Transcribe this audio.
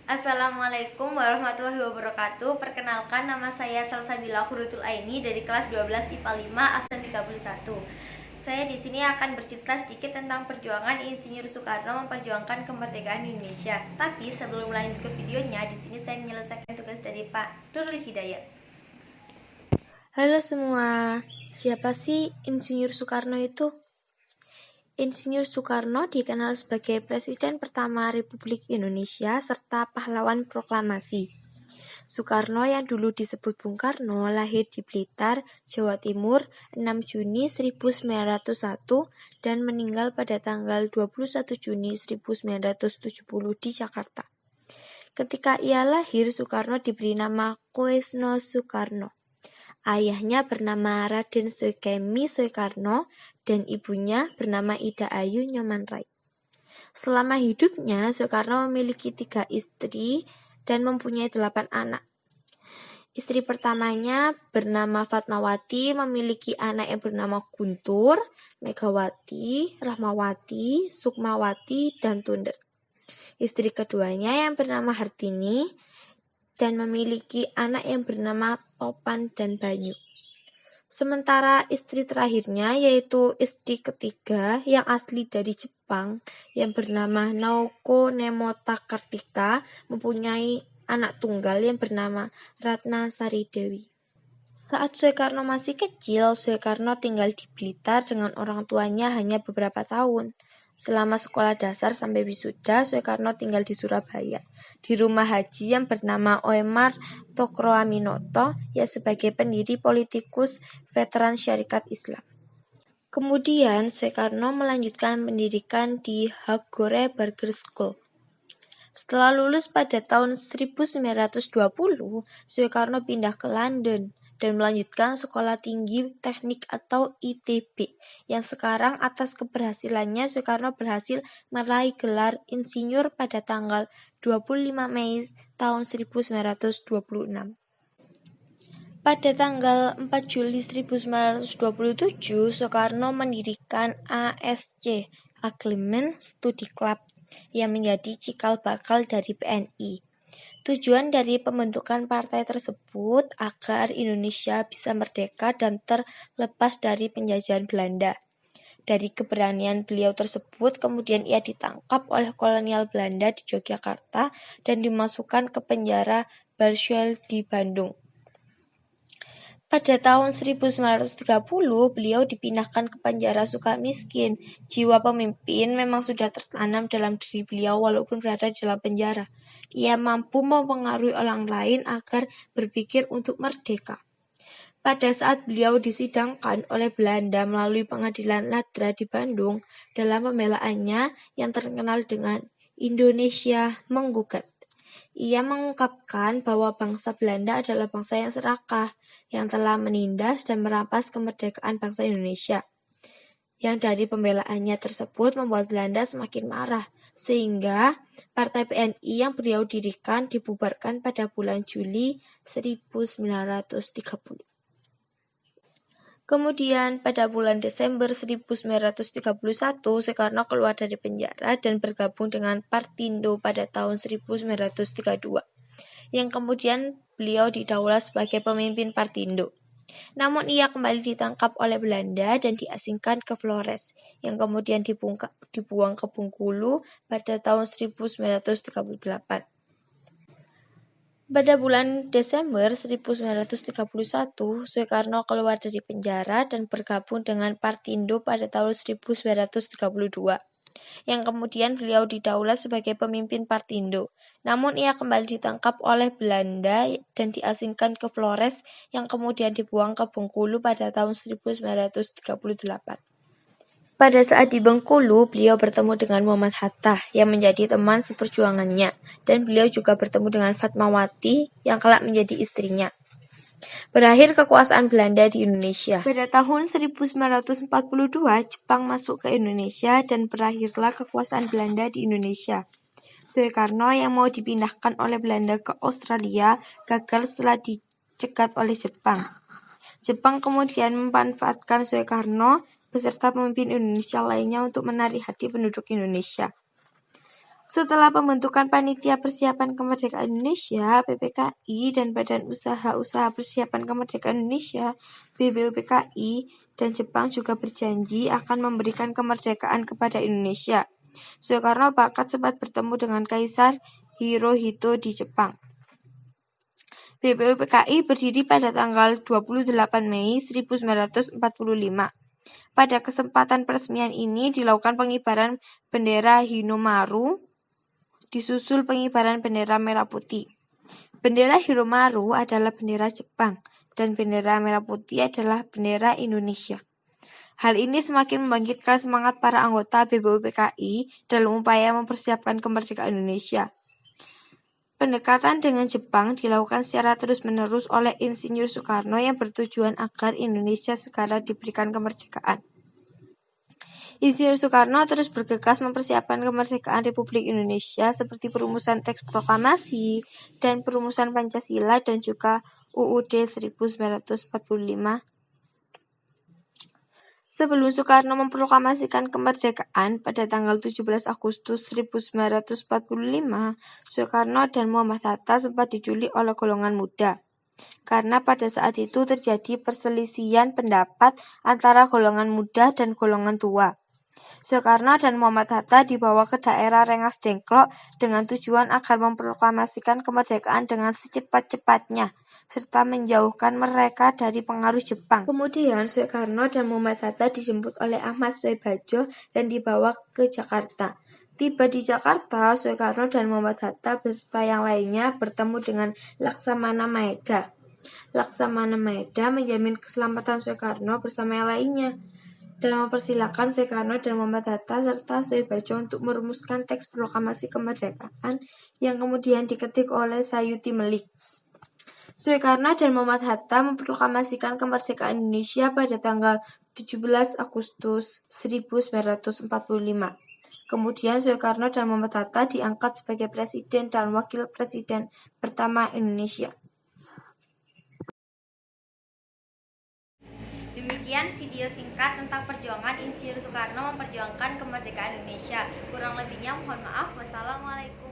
Assalamualaikum warahmatullahi wabarakatuh. Perkenalkan, nama saya Salsabila Khuratul Aini dari kelas 12 IPA 5 absen 31. Saya di sini akan bercerita sedikit tentang perjuangan Insinyur Soekarno memperjuangkan kemerdekaan Indonesia. Tapi sebelum lanjut ke videonya, di sini saya menyelesaikan tugas dari Pak Nurul Hidayat. Halo semua, siapa sih Insinyur Soekarno itu? Insinyur Soekarno dikenal sebagai Presiden pertama Republik Indonesia serta pahlawan proklamasi. Soekarno yang dulu disebut Bung Karno lahir di Blitar, Jawa Timur 6 Juni 1901 dan meninggal pada tanggal 21 Juni 1970 di Jakarta. Ketika ia lahir, Soekarno diberi nama Koesno Soekarno. Ayahnya bernama Raden Soekemi Soekarno dan ibunya bernama Ida Ayu Nyoman-Rai. Selama hidupnya, Soekarno memiliki 3 istri dan mempunyai 8 anak. Istri pertamanya bernama Fatmawati, memiliki anak yang bernama Guntur, Megawati, Rahmawati, Sukmawati, dan Tunder. Istri keduanya yang bernama Hartini dan memiliki anak yang bernama Topan dan Banyu. Sementara istri terakhirnya yaitu istri ketiga yang asli dari Jepang yang bernama Naoko Nemota Kartika mempunyai anak tunggal yang bernama Ratna Sari Dewi. Saat Soekarno masih kecil, Soekarno tinggal di Blitar dengan orang tuanya hanya beberapa tahun. Selama sekolah dasar sampai wisuda, Soekarno tinggal di Surabaya, di rumah haji yang bernama Oemar Tokroaminoto yang sebagai pendiri politikus veteran Syarikat Islam. Kemudian, Soekarno melanjutkan pendidikan di Hagore Burger School. Setelah lulus pada tahun 1920, Soekarno pindah ke London dan melanjutkan Sekolah Tinggi Teknik atau ITB, yang sekarang atas keberhasilannya Soekarno berhasil meraih gelar insinyur pada tanggal 25 Mei tahun 1926. Pada tanggal 4 Juli 1927, Soekarno mendirikan ASC, Agreement Study Club, yang menjadi cikal bakal dari PNI. Tujuan dari pembentukan partai tersebut agar Indonesia bisa merdeka dan terlepas dari penjajahan Belanda. Dari keberanian beliau tersebut, kemudian ia ditangkap oleh kolonial Belanda di Yogyakarta dan dimasukkan ke penjara Barshoel di Bandung. Pada tahun 1930, beliau dipindahkan ke penjara Sukamiskin. Jiwa pemimpin memang sudah tertanam dalam diri beliau walaupun berada di dalam penjara. Ia mampu mempengaruhi orang lain agar berpikir untuk merdeka. Pada saat beliau disidangkan oleh Belanda melalui pengadilan Ladra di Bandung, dalam pembelaannya yang terkenal dengan Indonesia Menggugat, ia mengungkapkan bahwa bangsa Belanda adalah bangsa yang serakah, yang telah menindas dan merampas kemerdekaan bangsa Indonesia. Yang dari pembelaannya tersebut membuat Belanda semakin marah, sehingga Partai PNI yang beliau dirikan dibubarkan pada bulan Juli 1930. Kemudian pada bulan Desember 1931, Soekarno keluar dari penjara dan bergabung dengan Partindo pada tahun 1932, yang kemudian beliau didaulat sebagai pemimpin Partindo. Namun ia kembali ditangkap oleh Belanda dan diasingkan ke Flores, yang kemudian dibuang ke Bengkulu pada tahun 1938. Pada bulan Desember 1931, Soekarno keluar dari penjara dan bergabung dengan Partindo pada tahun 1932, yang kemudian beliau didaulat sebagai pemimpin Partindo. Namun ia kembali ditangkap oleh Belanda dan diasingkan ke Flores, yang kemudian dibuang ke Bengkulu pada tahun 1938. Pada saat di Bengkulu, beliau bertemu dengan Muhammad Hatta yang menjadi teman seperjuangannya, dan beliau juga bertemu dengan Fatmawati yang kelak menjadi istrinya. Berakhir kekuasaan Belanda di Indonesia. Pada tahun 1942, Jepang masuk ke Indonesia dan berakhirlah kekuasaan Belanda di Indonesia. Soekarno yang mau dipindahkan oleh Belanda ke Australia gagal setelah dicegat oleh Jepang. Jepang kemudian memanfaatkan Soekarno beserta pemimpin Indonesia lainnya untuk menarik hati penduduk Indonesia. Setelah pembentukan Panitia Persiapan Kemerdekaan Indonesia (PPKI) dan Badan Usaha Persiapan Kemerdekaan Indonesia (BBUPKI), dan Jepang juga berjanji akan memberikan kemerdekaan kepada Indonesia. Soekarno bahkan sempat bertemu dengan Kaisar Hirohito di Jepang. BBUPKI berdiri pada tanggal 28 Mei 1945. Pada kesempatan peresmian ini dilakukan pengibaran bendera Hinomaru, disusul pengibaran bendera merah putih. Bendera Hinomaru adalah bendera Jepang, dan bendera merah putih adalah bendera Indonesia. Hal ini semakin membangkitkan semangat para anggota BBUPKI dalam upaya mempersiapkan kemerdekaan Indonesia. Pendekatan dengan Jepang dilakukan secara terus-menerus oleh Insinyur Soekarno yang bertujuan agar Indonesia segera diberikan kemerdekaan. Insinyur Soekarno terus bergegas mempersiapkan kemerdekaan Republik Indonesia seperti perumusan teks proklamasi dan perumusan Pancasila dan juga UUD 1945. Sebelum Soekarno memproklamasikan kemerdekaan pada tanggal 17 Agustus 1945, Soekarno dan Muhammad Hatta sempat diculik oleh golongan muda. Karena pada saat itu terjadi perselisihan pendapat antara golongan muda dan golongan tua. Soekarno dan Muhammad Hatta dibawa ke daerah Rengas Dengklok dengan tujuan agar memproklamasikan kemerdekaan dengan secepat-cepatnya, serta menjauhkan mereka dari pengaruh Jepang. Kemudian Soekarno dan Muhammad Hatta dijemput oleh Ahmad Soebadjo dan dibawa ke Jakarta. Tiba di Jakarta, Soekarno dan Muhammad Hatta beserta yang lainnya bertemu dengan Laksamana Maeda. Laksamana Maeda menjamin keselamatan Soekarno bersama yang lainnya dan mempersilahkan Soekarno dan Muhammad Hatta serta Soebadjo untuk merumuskan teks proklamasi kemerdekaan yang kemudian diketik oleh Sayuti Melik. Soekarno dan Muhammad Hatta memproklamasikan kemerdekaan Indonesia pada tanggal 17 Agustus 1945. Kemudian Soekarno dan Muhammad Hatta diangkat sebagai Presiden dan Wakil Presiden pertama Indonesia. Demikian video singkat tentang perjuangan Insinyur Soekarno memperjuangkan kemerdekaan Indonesia. Kurang lebihnya mohon maaf. Wassalamualaikum.